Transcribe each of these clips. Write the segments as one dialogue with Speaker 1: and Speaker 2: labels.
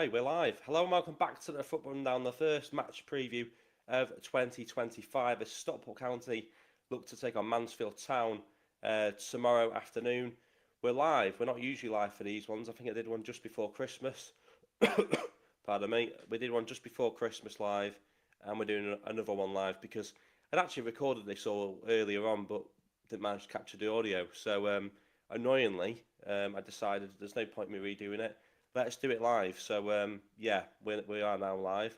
Speaker 1: Okay, we're live. Hello and welcome back to the Football Rundown, the first match preview of 2025 as Stockport County look to take on Mansfield Town tomorrow afternoon. We're live. We're not usually live for these ones. I think I did one just before Christmas. Pardon me. We did one just before Christmas live, and we're doing another one live because I'd actually recorded this all earlier on, but didn't manage to capture the audio. So annoyingly, I decided there's no point in me redoing it. Let's do it live. So yeah, we are now live.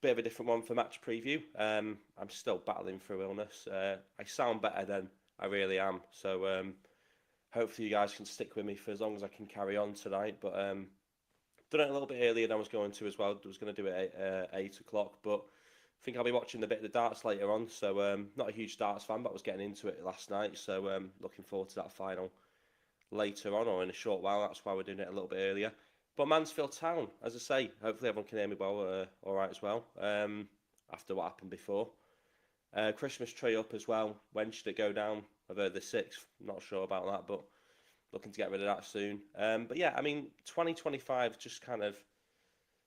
Speaker 1: Bit of a different one for match preview. I'm still battling through illness. I sound better than I really am. So hopefully you guys can stick with me for as long as I can carry on tonight. But done it a little bit earlier than I was going to as well. I was going to do it at 8 o'clock, but I think I'll be watching a bit of the darts later on. So not a huge darts fan, but I was getting into it last night. So looking forward to that final later on or in a short while. That's why we're doing it a little bit earlier. But Mansfield Town, as I say, hopefully everyone can hear me well, all right as well, after what happened before. Christmas tree up as well. When should it go down? I've heard the 6th. Not sure about that, but looking to get rid of that soon. But yeah, I mean, 2025 just kind of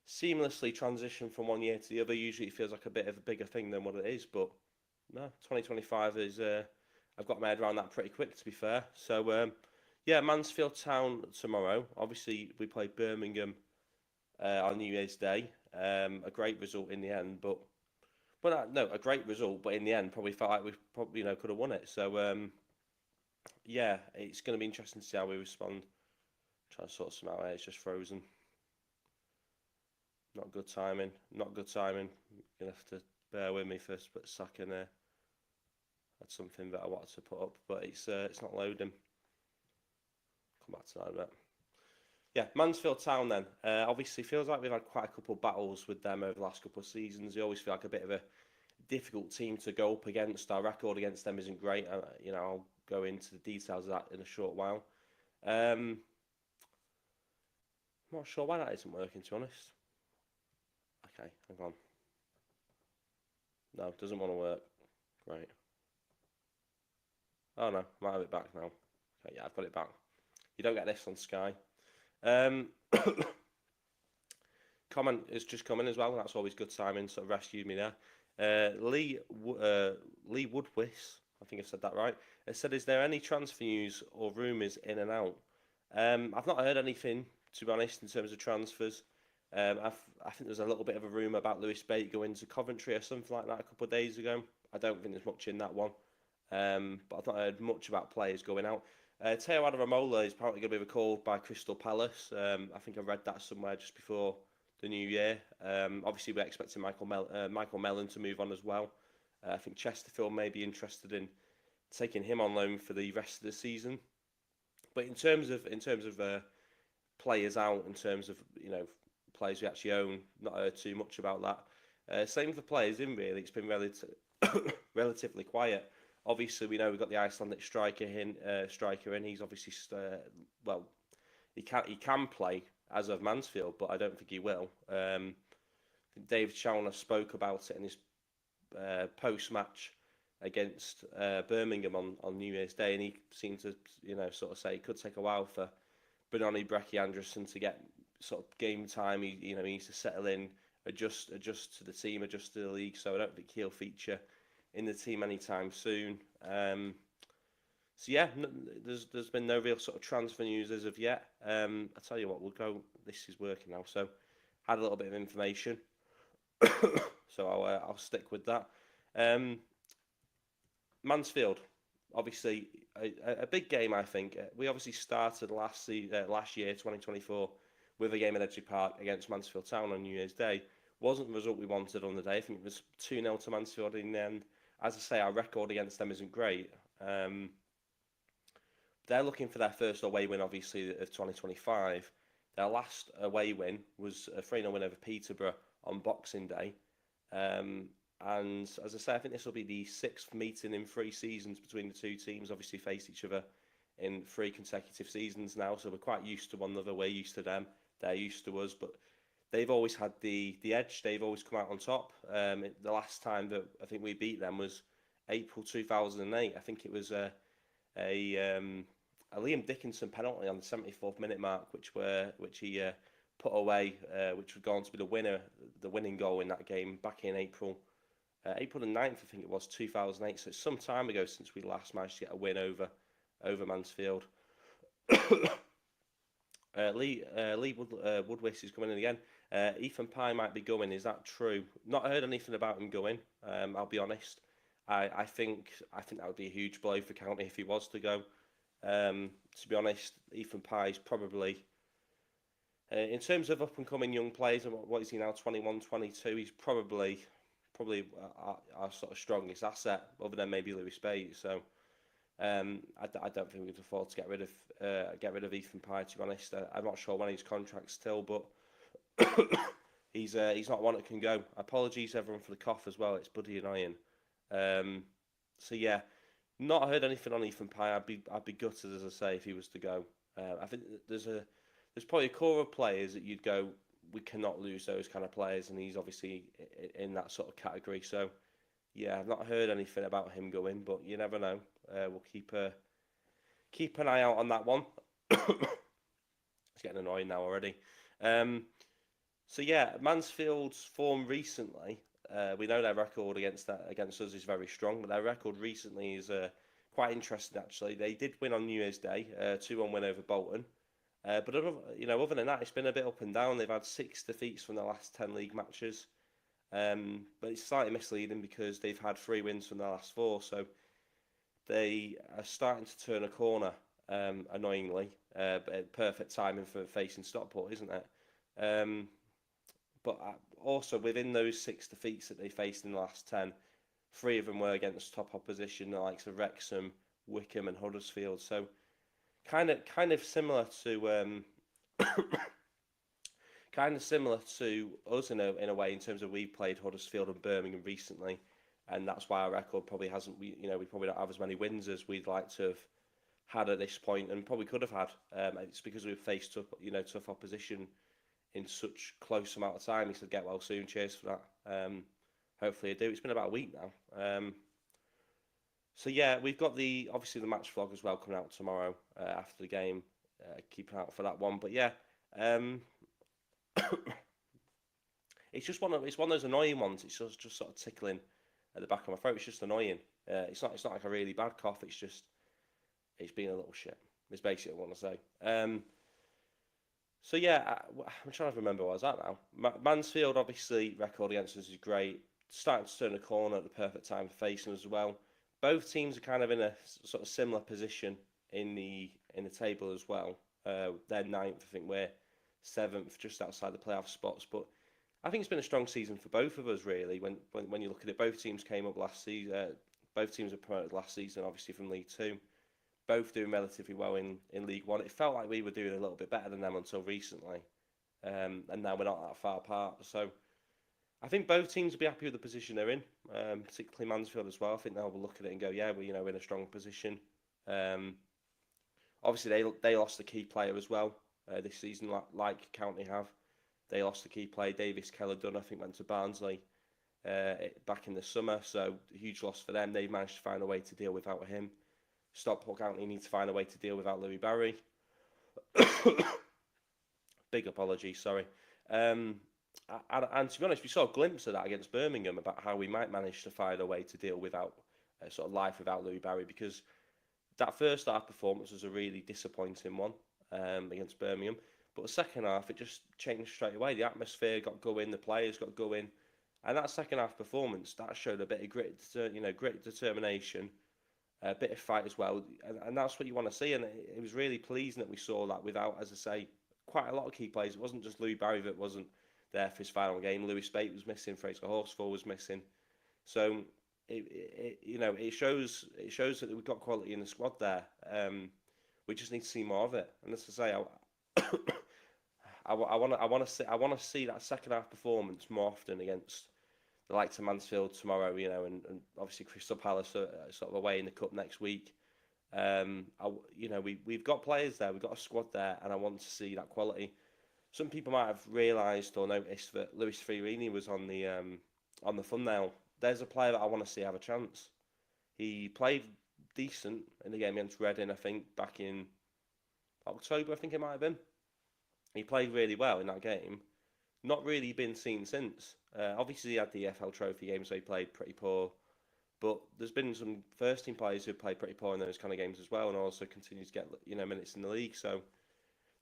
Speaker 1: seamlessly transitioned from one year to the other. Usually it feels like a bit of a bigger thing than what it is, but no, 2025 is, I've got my head around that pretty quick, to be fair. So yeah, Mansfield Town tomorrow. Obviously, we play Birmingham on New Year's Day. A great result in the end, but no, a great result, but in the end, probably felt like we probably could have won it. So yeah, it's going to be interesting to see how we respond. Trying to sort some out here. It's just frozen. Not good timing. Not good timing. You're gonna have to bear with me for a split second there. Had something that I wanted to put up, but it's not loading. Come back to that a bit. Yeah, Mansfield Town then. Obviously, feels like we've had quite a couple of battles with them over the last couple of seasons. They always feel like a bit of a difficult team to go up against. Our record against them isn't great. I'll go into the details of that in a short while. I'm not sure why that isn't working, to be honest. Okay, hang on. No, it doesn't want to work. Great. Oh no, I might have it back now. Okay, yeah, I've got it back. You don't get this on Sky. Comment is just coming as well. That's always good timing. Sort of rescued me there. Lee Woodwis, I think I've said that right. It said, "Is there any transfer news or rumours in and out?" I've not heard anything, to be honest, in terms of transfers. I think there's a little bit of a rumour about Lewis Bate going to Coventry or something like that a couple of days ago. I don't think there's much in that one. But I've not heard much about players going out. Teo Adaramola is apparently going to be recalled by Crystal Palace. I think I read that somewhere just before the new year. Obviously, we're expecting Michael Mellon to move on as well. I think Chesterfield may be interested in taking him on loan for the rest of the season. But in terms of players out, in terms of players we actually own, not heard too much about that. Same for players in, really. It's been relatively quiet. Obviously, we know we've got the Icelandic striker in. He's obviously he can play as of Mansfield, but I don't think he will. Dave Chalner spoke about it in his post-match against Birmingham on New Year's Day, and he seemed to sort of say it could take a while for Benoni Brecky Anderson to get sort of game time. He needs to settle in, adjust to the team, adjust to the league. So I don't think he'll feature in the team anytime soon. So yeah, there's been no real sort of transfer news as of yet. I tell you what, we'll go. This is working now, so had a little bit of information. So I'll stick with that. Mansfield, obviously a big game. I think we obviously started last year, 2024, with a game at Edgeley Park against Mansfield Town on New Year's Day. Wasn't the result we wanted on the day. I think it was 2-0 to Mansfield in the end. As I say, our record against them isn't great. They're looking for their first away win, obviously, of 2025. Their last away win was a 3-0 win over Peterborough on Boxing Day. And as I say, I think this will be the 6th meeting in 3 seasons between the two teams. Obviously, faced each other in 3 consecutive seasons now, so we're quite used to one another. We're used to them. They're used to us, but they've always had the edge. They've always come out on top. The last time that I think we beat them was April 2008. I think it was a Liam Dickinson penalty on the 74th minute mark, which he put away, which would go on to be the winning goal in that game back in April the 9th, I think it was, 2008. So it's some time ago since we last managed to get a win over Mansfield. Lee Woodwiss is coming in again. Ethan Pye might be going. Is that true? Not heard anything about him going. I'll be honest. I think that would be a huge blow for County if he was to go. To be honest, Ethan Pye is probably, in terms of up and coming young players, and what is he now, 21, 22? He's probably our sort of strongest asset, other than maybe Lewis Bates. So I don't think we can afford to get rid of Ethan Pye. To be honest, I'm not sure when his contract's still, but he's not one that can go. Apologies everyone for the cough as well. It's bloody annoying. So yeah, not heard anything on Ethan Pye. I'd be gutted, as I say, if he was to go. I think there's probably a core of players that you'd go, we cannot lose those kind of players, and he's obviously in that sort of category. So yeah, I've not heard anything about him going, but you never know. We'll keep an eye out on that one. It's getting annoying now already. So yeah, Mansfield's form recently. We know their record against us is very strong, but their record recently is quite interesting actually. They did win on New Year's Day, 2-1 win over Bolton. But other than that, it's been a bit up and down. They've had 6 defeats from the last 10 league matches. But it's slightly misleading because they've had 3 wins from the last 4. So they are starting to turn a corner, annoyingly. But perfect timing for facing Stockport, isn't it? But also within those 6 defeats that they faced in the last 10, 3 of them were against top opposition, the likes of Wrexham, Wickham, and Huddersfield. So kind of similar to us in a way, in terms of we played Huddersfield and Birmingham recently, and that's why our record probably hasn't. We probably don't have as many wins as we'd like to have had at this point, and probably could have had. It's because we've faced tough opposition in such close amount of time. He said, "Get well soon." Cheers for that. Hopefully I do. It's been about a week now. So yeah, we've got obviously the match vlog as well coming out tomorrow after the game. Keep an eye out for that one. But yeah, it's just one of those annoying ones. It's just sort of tickling at the back of my throat. It's just annoying. It's not like a really bad cough. It's being a little shit. It's basically what I want to say. So yeah, I'm trying to remember where I was at now. Mansfield, obviously, record against us is great. Starting to turn a corner at the perfect time for facing us as well. Both teams are kind of in a sort of similar position in the table as well. They're 9th, I think we're 7th, just outside the playoff spots. But I think it's been a strong season for both of us, really. When you look at it, both teams came up last season. Both teams were promoted last season, obviously from League 2. Both doing relatively well in League 1. It felt like we were doing a little bit better than them until recently, and now we're not that far apart. So I think both teams will be happy with the position they're in, particularly Mansfield as well. I think they'll look at it and go, yeah, we're in a strong position. Obviously, they lost a key player as well this season, like County have. They lost a key player, Davis Keller-Dunn, I think went to Barnsley back in the summer, so huge loss for them. They've managed to find a way to deal without him. Stockport County need to find a way to deal without Louis Barry. Big apology, sorry. And to be honest, we saw a glimpse of that against Birmingham about how we might manage to find a way to deal without sort of life without Louis Barry, because that first half performance was a really disappointing one against Birmingham. But the second half, it just changed straight away. The atmosphere got going, the players got going, and that second half performance, that showed a bit of grit, determination, a bit of fight as well, and that's what you want to see. And it was really pleasing that we saw that without, as I say, quite a lot of key players. It wasn't just Louis Barry that wasn't there for his final game. Lewis Bates was missing. Fraser Horsfall was missing. So it shows that we've got quality in the squad there. We just need to see more of it. And as I say, I want to see that second half performance more often against the likes of Mansfield tomorrow, and obviously Crystal Palace sort of away in the cup next week. We've got players there, we've got a squad there, and I want to see that quality. Some people might have realised or noticed that Luis Fiorini was on the thumbnail. There's a player that I want to see have a chance. He played decent in the game against Reading, I think, back in October, I think it might have been. He played really well in that game. Not really been seen since. Obviously, he had the EFL Trophy games, so he played pretty poor. But there's been some first team players who played pretty poor in those kind of games as well, and also continue to get minutes in the league. So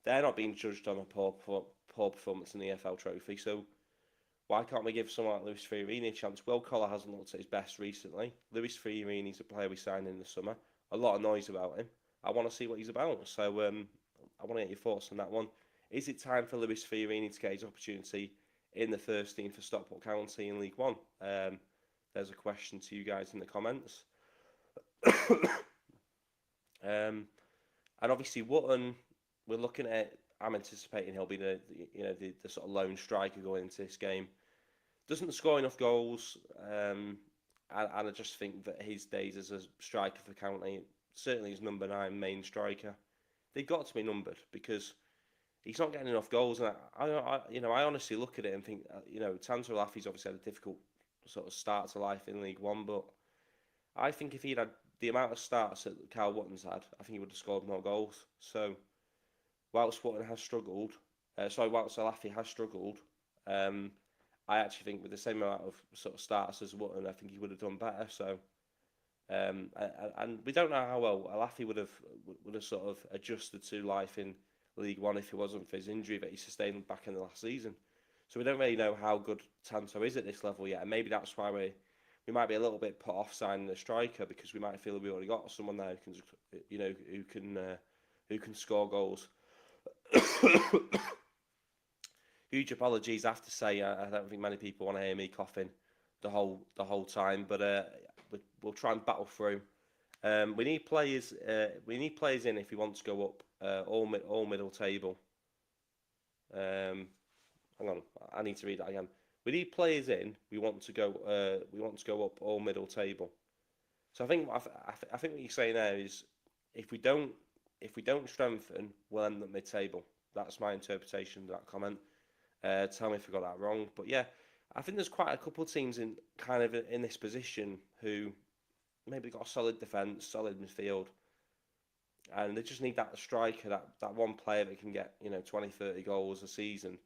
Speaker 1: they're not being judged on a poor performance in the EFL Trophy. So why can't we give someone like Luis Fiorini a chance? Will Collar hasn't looked at his best recently. Luis Fiorini's a player we signed in the summer. A lot of noise about him. I want to see what he's about. So I want to get your thoughts on that one. Is it time for Luis Fiorini to get his opportunity in the first team for Stockport County in League One? There's a question to you guys in the comments. And obviously Wootton, we're looking at. I'm anticipating he'll be the sort of lone striker going into this game. Doesn't score enough goals, and I just think that his days as a striker for County, certainly his number 9 main striker, they've got to be numbered because he's not getting enough goals. And I honestly look at it and think, Tanto Laffy's obviously had a difficult sort of start to life in League One, but I think if he'd had the amount of starts that Carl Wootton's had, I think he would have scored more goals. So whilst Wootton has struggled, whilst Laffy has struggled, I actually think with the same amount of sort of starts as Wootton, I think he would have done better. So, and we don't know how well Laffy would have sort of adjusted to life in League One if it wasn't for his injury that he sustained back in the last season. So we don't really know how good Tanto is at this level yet, and maybe that's why we might be a little bit put off signing a striker because we might feel we already got someone there who can score goals. Huge apologies, I have to say. I don't think many people want to hear me coughing the whole time, but we'll try and battle through. We need players. We need players in if we want to go up all middle table. Hang on, I need to read that again. We need players in. We want to go. We want to go up all middle table. So I think what you're saying there is if we don't strengthen, we'll end up mid-table. That's my interpretation of that comment. Tell me if I got that wrong, but yeah, I think there's quite a couple of teams in this position who maybe got a solid defence, solid midfield, and they just need that striker, that one player that can get 20, 30 goals a season,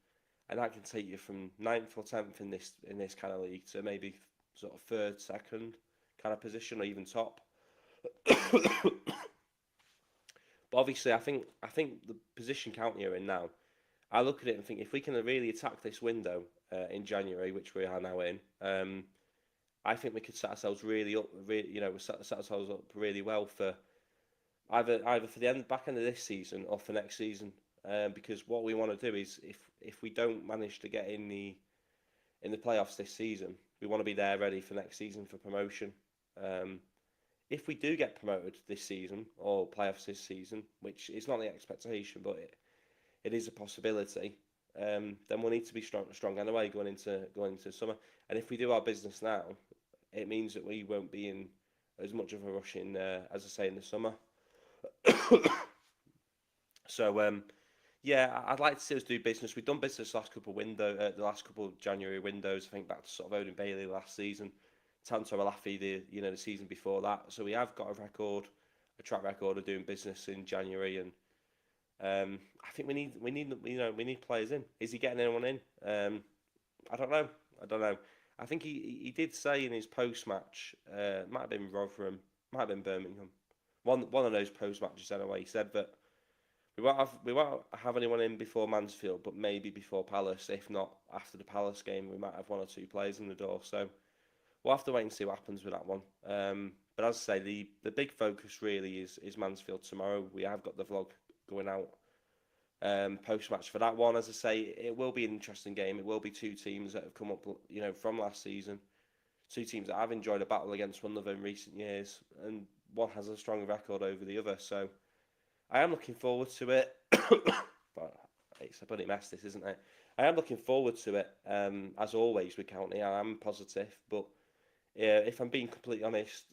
Speaker 1: and that can take you from 9th or 10th in this kind of league to maybe sort of 3rd, 2nd kind of position, or even top. But obviously, I think the position County are in now, I look at it and think if we can really attack this window in January, which we are now in, I think we could set ourselves really up, set ourselves up really well for either for the back end of this season or for next season. Because what we want to do is if we don't manage to get in the playoffs this season, we want to be there ready for next season for promotion. If we do get promoted this season or playoffs this season, which is not the expectation, but it is a possibility, then we'll need to be strong anyway going into summer. And if we do our business now, it means that we won't be in as much of a rush in, as I say, in the summer. So yeah, I'd like to see us do business. We've done business the last couple of January windows. I think back to sort of Odin Bailey last season, Tanto Alafi the season before that. So we have got a track record of doing business in January, and I think we need players in. Is he getting anyone in? I don't know. I think he did say in his post match, might have been Rotherham, might have been Birmingham, one of those post matches anyway. He said that we won't have anyone in before Mansfield, but maybe before Palace. If not after the Palace game, we might have 1 or 2 players in the door. So we'll have to wait and see what happens with that one. But as I say, the big focus really is Mansfield tomorrow. We have got the vlog going out post match for that one. As I say, it will be an interesting game. It will be 2 teams that have come up, from last season. 2 teams that have enjoyed a battle against one another in recent years, and one has a strong record over the other. So I am looking forward to it. But it's a bloody mess, this, isn't it? I am looking forward to it. As always with County, I am positive, but if I'm being completely honest,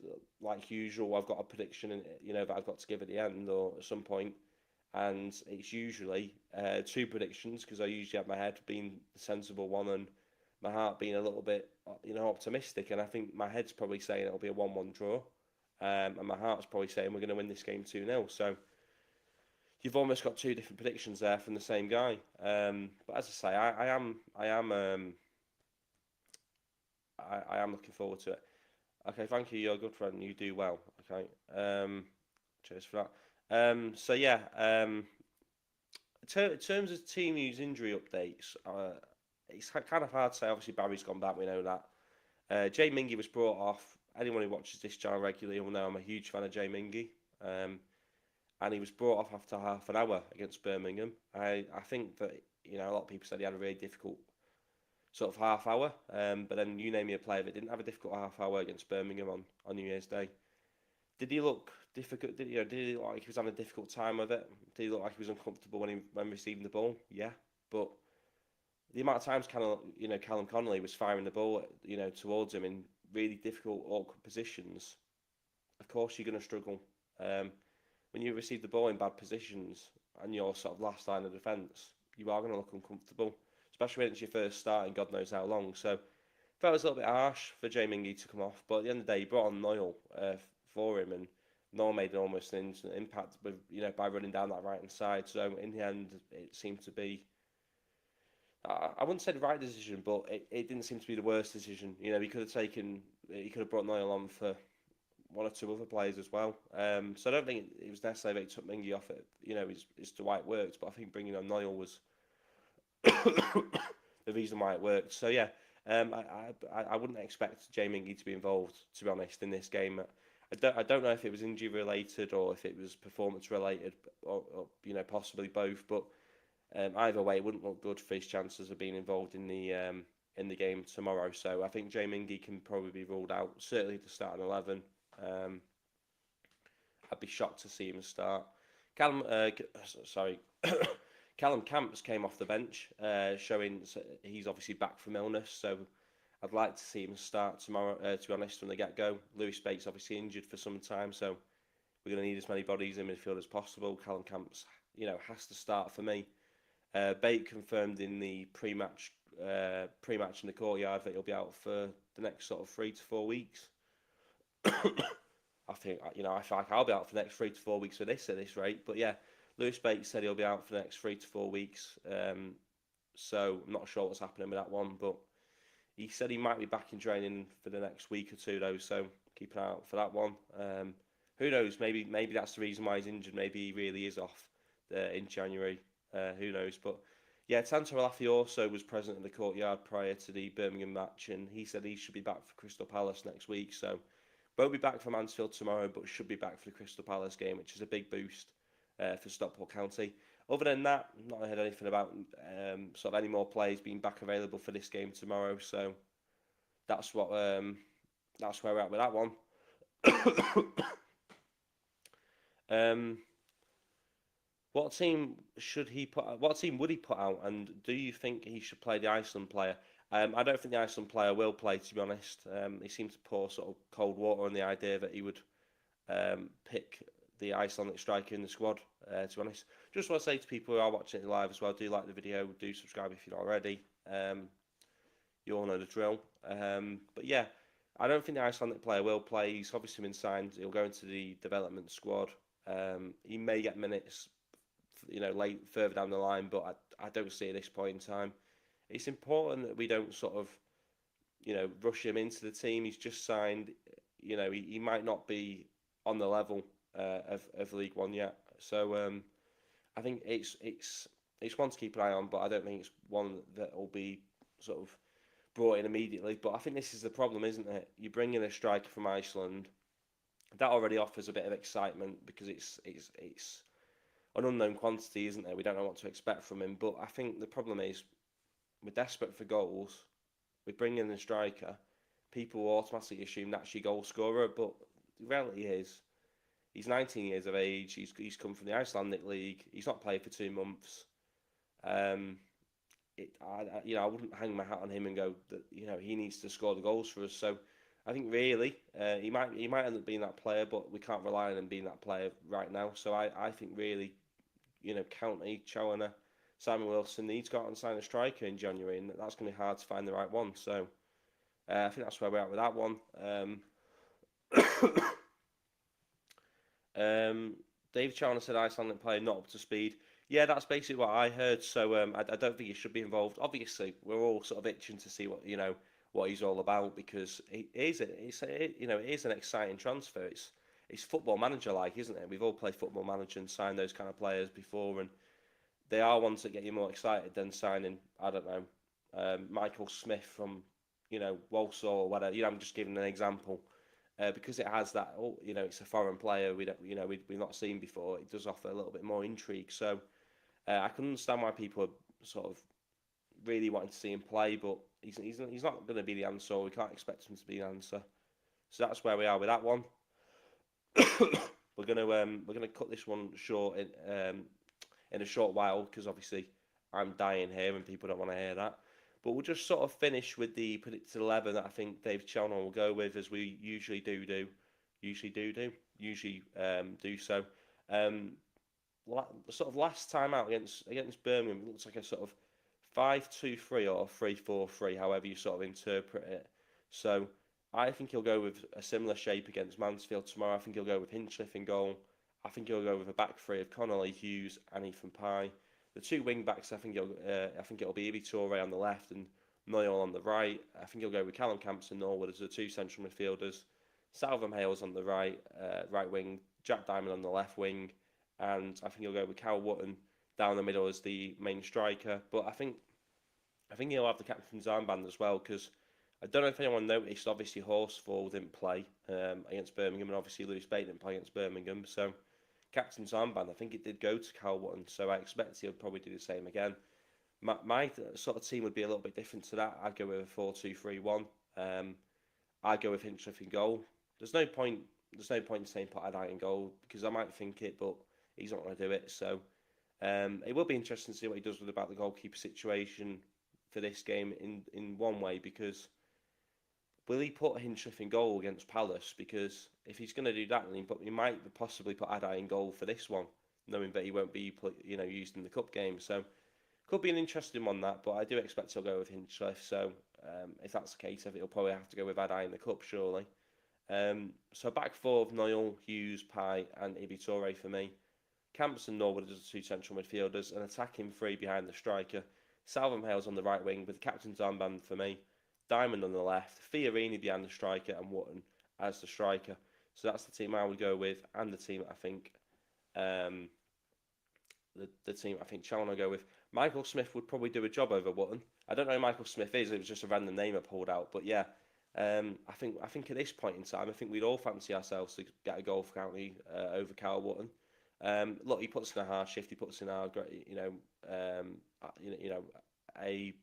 Speaker 1: like usual, I've got a prediction, that I've got to give at the end or at some point, and it's usually 2 predictions because I usually have my head being the sensible one and my heart being a little bit, optimistic. And I think my head's probably saying it'll be a 1-1 draw, and my heart's probably saying we're going to win this game 2-0. So you've almost got two different predictions there from the same guy. But as I say, I am looking forward to it. Okay, thank you. You're a good friend. You do well. Okay. Cheers for that. So yeah. In terms of team news injury updates, it's kind of hard to say. Obviously, Barry's gone back. We know that. Jay Mingy was brought off. Anyone who watches this channel regularly will know I'm a huge fan of Jay Mingy. And he was brought off after half an hour against Birmingham. I think that a lot of people said he had a really difficult sort of half hour. But then you name me a player that didn't have a difficult half hour against Birmingham on New Year's Day. Did he look difficult? Did he look like he was having a difficult time with it? Did he look like he was uncomfortable when receiving the ball? Yeah, but the amount of times Callum Connolly was firing the ball towards him in really difficult, awkward positions. Of course, you're going to struggle. When you receive the ball in bad positions and you're sort of last line of defence, you are going to look uncomfortable, especially when it's your first start in God knows how long. So, I felt it was a little bit harsh for Jay Mingy to come off, but at the end of the day, he brought on Noyle for him, and Noyle made almost an instant impact with by running down that right hand side. So in the end, it seemed to be. I wouldn't say the right decision, but it didn't seem to be the worst decision. He could have brought Noyle on for one or two other players as well. So I don't think it was necessary that he took Mingy off it. Is the why it worked, but I think bringing on Noyle was the reason why it worked. So yeah, I wouldn't expect Jay Mingy to be involved, to be honest, in this game. I don't know if it was injury related or if it was performance related, or possibly both. But either way, it wouldn't look good for his chances of being involved in the game tomorrow. So I think Jay Mingy can probably be ruled out, certainly to start an 11. I'd be shocked to see him start. Callum Camps came off the bench, showing he's obviously back from illness. So I'd like to see him start tomorrow, to be honest, from the get-go. Lewis Bates obviously injured for some time, so we're going to need as many bodies in midfield as possible. Callum Camps, has to start for me. Bate confirmed in the pre-match in the courtyard that he'll be out for the next sort of 3 to 4 weeks. I think, I feel like I'll be out for the next 3 to 4 weeks at this rate. But yeah, Lewis Bates said he'll be out for the next 3 to 4 weeks. So I'm not sure what's happening with that one, but he said he might be back in training for the next week or two, though. So keep an eye out for that one. Who knows? Maybe that's the reason why he's injured. Maybe he really is off in January. Who knows? But yeah, Tanto Alafi also was present in the courtyard prior to the Birmingham match, and he said he should be back for Crystal Palace next week. So won't be back for Mansfield tomorrow, but should be back for the Crystal Palace game, which is a big boost for Stockport County. Other than that, I've not heard anything about sort of any more players being back available for this game tomorrow. So that's where we're at with that one. What team would he put out, and do you think he should play the Iceland player? I don't think the Iceland player will play, to be honest. He seemed to pour sort of cold water on the idea that he would pick the Icelandic striker in the squad, to be honest. Just want to say to people who are watching it live as well, do like the video, do subscribe if you're not already. You all know the drill. But yeah, I don't think the Icelandic player will play. He's obviously been signed. He'll go into the development squad. He may get minutes, further down the line, but I don't see at this point in time. It's important that we don't sort of, rush him into the team. He's just signed. He might not be on the level of League One yet. So I think it's one to keep an eye on, but I don't think it's one that will be sort of brought in immediately. But I think this is the problem, isn't it? You bring in a striker from Iceland, that already offers a bit of excitement because it's an unknown quantity, isn't there? We don't know what to expect from him. But I think the problem is we're desperate for goals. We bring in a striker. People will automatically assume that's your goal scorer, but the reality is he's 19 years of age. He's come from the Icelandic League. He's not played for 2 months. I wouldn't hang my hat on him and go that he needs to score the goals for us. So I think really he might end up being that player, but we can't rely on him being that player right now. So I think really County, Challoner, Simon Wilson needs to go out and sign a striker in January, and that's going to be hard to find the right one. So I think that's where we're at with that one. Dave Chalmers said Icelandic player not up to speed. Yeah, that's basically what I heard. So I don't think he should be involved. Obviously, we're all sort of itching to see what he's all about because it is an exciting transfer. It's football manager like, isn't it? We've all played football manager and signed those kind of players before, and they are ones that get you more excited than signing, I don't know, Michael Smith from, Walsall or whatever. I'm just giving an example. Because it has that, it's a foreign player we don't, we've not seen before. It does offer a little bit more intrigue. So I can understand why people are sort of really wanting to see him play, but he's not going to be the answer. We can't expect him to be the answer. So that's where we are with that one. We're gonna cut this one short in a short while because obviously I'm dying here and people don't want to hear that. But we'll just sort of finish with the predicted 11 that I think Dave Chalmers will go with, as we usually do so. Um, Sort of last time out against Birmingham, it looks like a sort of 5-2-3 or 3-4-3, however you sort of interpret it. So I think he'll go with a similar shape against Mansfield tomorrow. I think he'll go with Hinchliffe in goal. I think he'll go with a back three of Connolly, Hughes, and Ethan Pye. The two wing backs, I think it'll be Ibi Toure on the left and Noyle on the right. I think he'll go with Callum Camps and Norwood as the two central midfielders. Salvam Hales on the right wing, Jack Diamond on the left wing, and I think he'll go with Cal Wotton down the middle as the main striker. But I think he'll have the captain's armband as well, because I don't know if anyone noticed. Obviously, Horsfall didn't play against Birmingham, and obviously Lewis Bate didn't play against Birmingham. So captain's armband, I think it did go to Cal Wotton. So I expect he'll probably do the same again. My sort of team would be a little bit different to that. I'd go with a 4-2-3-1. I'd go with Hinchliffe in goal. There's no point in saying put Adai in goal because I might think it, but he's not going to do it. So it will be interesting to see what he does about the goalkeeper situation for this game in one way, because will he put Hinchliffe in goal against Palace? Because if he's going to do that, then he might possibly put Adai in goal for this one, knowing that he won't be used in the cup game. So could be an interesting one, that, but I do expect he'll go with Hinchliffe. So if that's the case, he'll probably have to go with Adai in the cup, surely. So back four of Noyle, Hughes, Pye, and Ibi Toure for me. Camps and Norwood as the two central midfielders, an attacking three behind the striker. Salvam Hales on the right wing with the captain's armband for me. Diamond on the left, Fiorini behind the striker, and Wotton as the striker. So that's the team I would go with, and the team I think the team I think Chalmers will go with. Michael Smith would probably do a job over Wotton. I don't know who Michael Smith is. It was just a random name I pulled out, but yeah. I think at this point in time, I think we'd all fancy ourselves to get a goal for County over Carl Wotton. Look, he puts in a hard shift. He puts in a a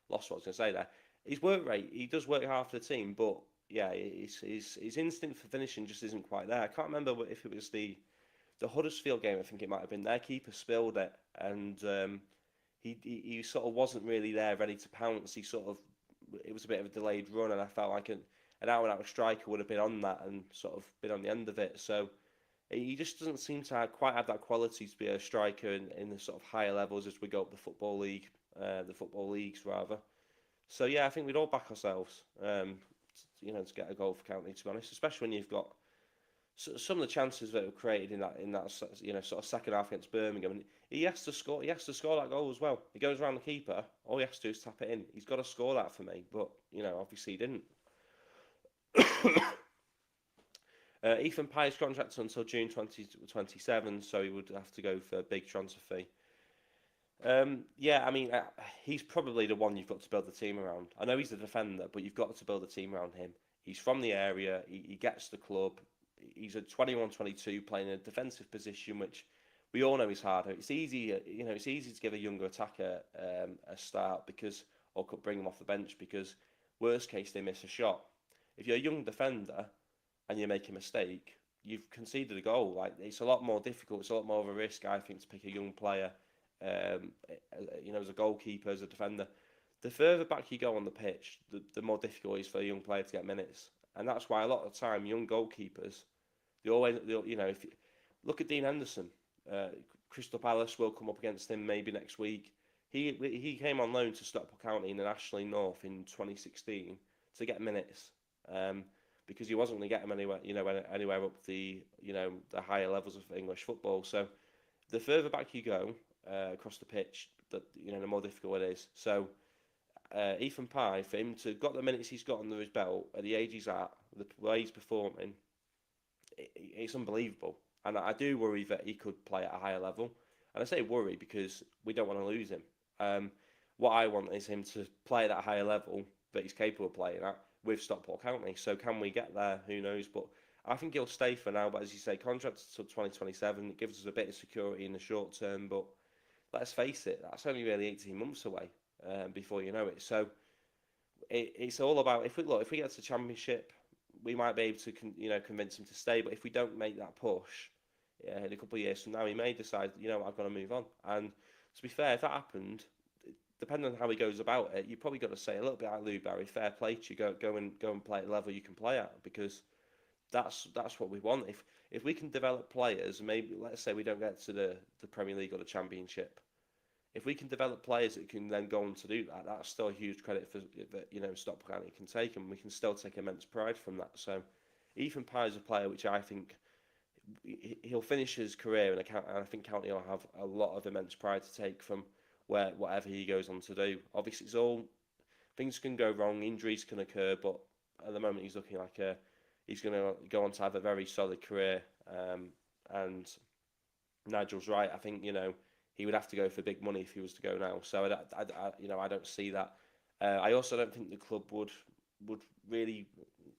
Speaker 1: lost what I was going to say there. His work rate, he does work hard for the team, but yeah, his instinct for finishing just isn't quite there. I can't remember if it was the Huddersfield game. I think it might have been. Their keeper spilled it, and he sort of wasn't really there, ready to pounce. It was a bit of a delayed run, and I felt like an out-and-out striker would have been on that and sort of been on the end of it. So he just doesn't seem to quite have that quality to be a striker in the sort of higher levels as we go up the football leagues rather. So yeah, I think we'd all back ourselves, to get a goal for County. To be honest, especially when you've got some of the chances that were created in that sort of second half against Birmingham. And he has to score. He has to score that goal as well. He goes around the keeper. All he has to do is tap it in. He's got to score that for me. But obviously he didn't. Ethan Pye's contract until June 2027, so he would have to go for a big transfer fee. He's probably the one you've got to build the team around. I know he's a defender, but you've got to build a team around him. He's from the area. He gets the club. He's a 21-22 playing in a defensive position, which we all know is harder. It's easy, it's easy to give a younger attacker a start or could bring them off the bench because worst case they miss a shot. If you're a young defender and you make a mistake, you've conceded a goal. Like, it's a lot more difficult. It's a lot more of a risk, I think, to pick a young player. As a goalkeeper, as a defender. The further back you go on the pitch, the more difficult it is for a young player to get minutes, and that's why a lot of the time young goalkeepers, if you look at Dean Henderson, Crystal Palace will come up against him maybe next week. He came on loan to Stockport County in the National North in 2016 to get minutes. because he wasn't going to get him anywhere, anywhere up the higher levels of English football. So the further back you go across the pitch, the more difficult it is. So Ethan Pye, for him to got the minutes he's got under his belt at the age he's at, the way he's performing, it's unbelievable. And I do worry that he could play at a higher level. And I say worry because we don't want to lose him. What I want is him to play at that higher level that he's capable of playing at with Stockport County. So can we get there? Who knows? But I think he'll stay for now. But as you say, contract until 2027. It gives us a bit of security in the short term. But let's face it, that's only really 18 months away before you know it. So it's all about, if we get to the Championship, we might be able to convince him to stay. But if we don't make that push in a couple of years from now, he may decide, I've got to move on. And to be fair, if that happened, depending on how he goes about it, you've probably got to say a little bit like Lou Barry, fair play to you, go and play at the level you can play at, because that's what we want. If we can develop players, maybe let's say we don't get to the Premier League or the Championship, if we can develop players that can then go on to do that, that's still a huge credit for that Stockport County can take, and we can still take immense pride from that. So Ethan Pye is a player which I think he'll finish his career, and I think County will have a lot of immense pride to take from whatever he goes on to do. Obviously, things can go wrong, injuries can occur, but at the moment he's looking like he's going to go on to have a very solid career. And Nigel's right. I think he would have to go for big money if he was to go now. So I don't see that. I also don't think the club would really,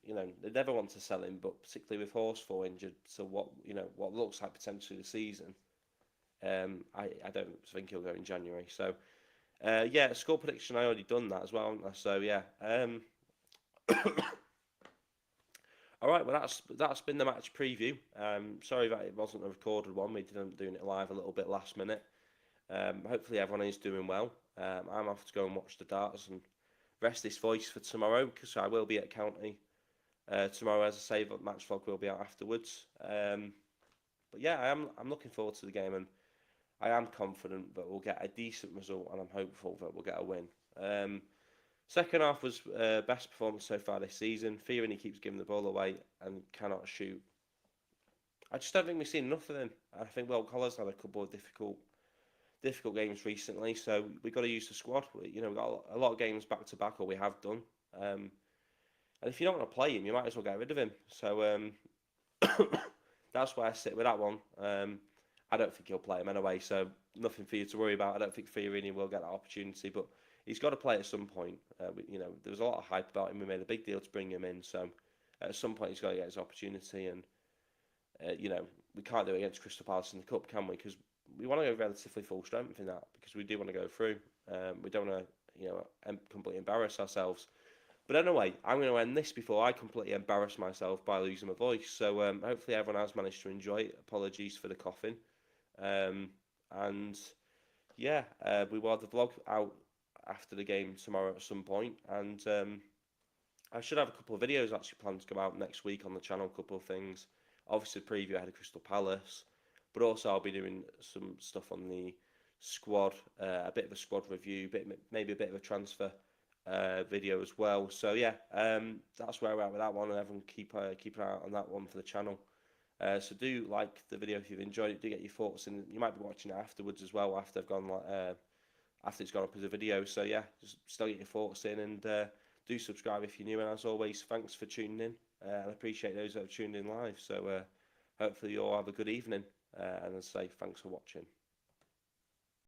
Speaker 1: they never want to sell him, but particularly with Horsfall injured, so what looks like potentially the season. I don't think he'll go in January. So score prediction, I already done that as well, haven't I? So yeah. All right, well that's been the match preview. Sorry that it wasn't a recorded one. We didn't doing it live a little bit last minute. Hopefully everyone is doing well. I'm off to go and watch the darts and rest this voice for tomorrow, because I will be at County tomorrow. As I say, but match vlog will be out afterwards. But yeah, I'm looking forward to the game, and I am confident that we'll get a decent result, and I'm hopeful that we'll get a win. Second half was best performance so far this season. Fearing he keeps giving the ball away and cannot shoot. I just don't think we've seen enough of him. I think Collar's had a couple of difficult games recently, so we've got to use the squad. We've got a lot of games back to back, or we have done. And if you don't want to play him, you might as well get rid of him. So that's where I sit with that one. I don't think he'll play him anyway, so nothing for you to worry about. I don't think Fiorini will get that opportunity, but he's got to play at some point. There was a lot of hype about him. We made a big deal to bring him in, so at some point he's got to get his opportunity. And we can't do it against Crystal Palace in the cup, can we? Because we want to go relatively full strength in that, because we do want to go through. We don't want to completely embarrass ourselves. But anyway, I'm going to end this before I completely embarrass myself by losing my voice. So hopefully everyone has managed to enjoy it. Apologies for the coughing. And yeah, we will have the vlog out after the game tomorrow at some point. And I should have a couple of videos actually planned to come out next week on the channel, a couple of things. Obviously, the preview ahead of Crystal Palace. But also I'll be doing some stuff on the squad, a bit of a squad review, maybe a bit of a transfer video as well. So yeah, that's where we're at with that one, and everyone keep an eye out on that one for the channel. So do like the video if you've enjoyed it. Do get your thoughts in. You might be watching it afterwards as well, after it's gone up as a video. So yeah, just still get your thoughts in, and do subscribe if you're new. And as always, thanks for tuning in. And I appreciate those that have tuned in live. So hopefully you all have a good evening. And as I say, thanks for watching.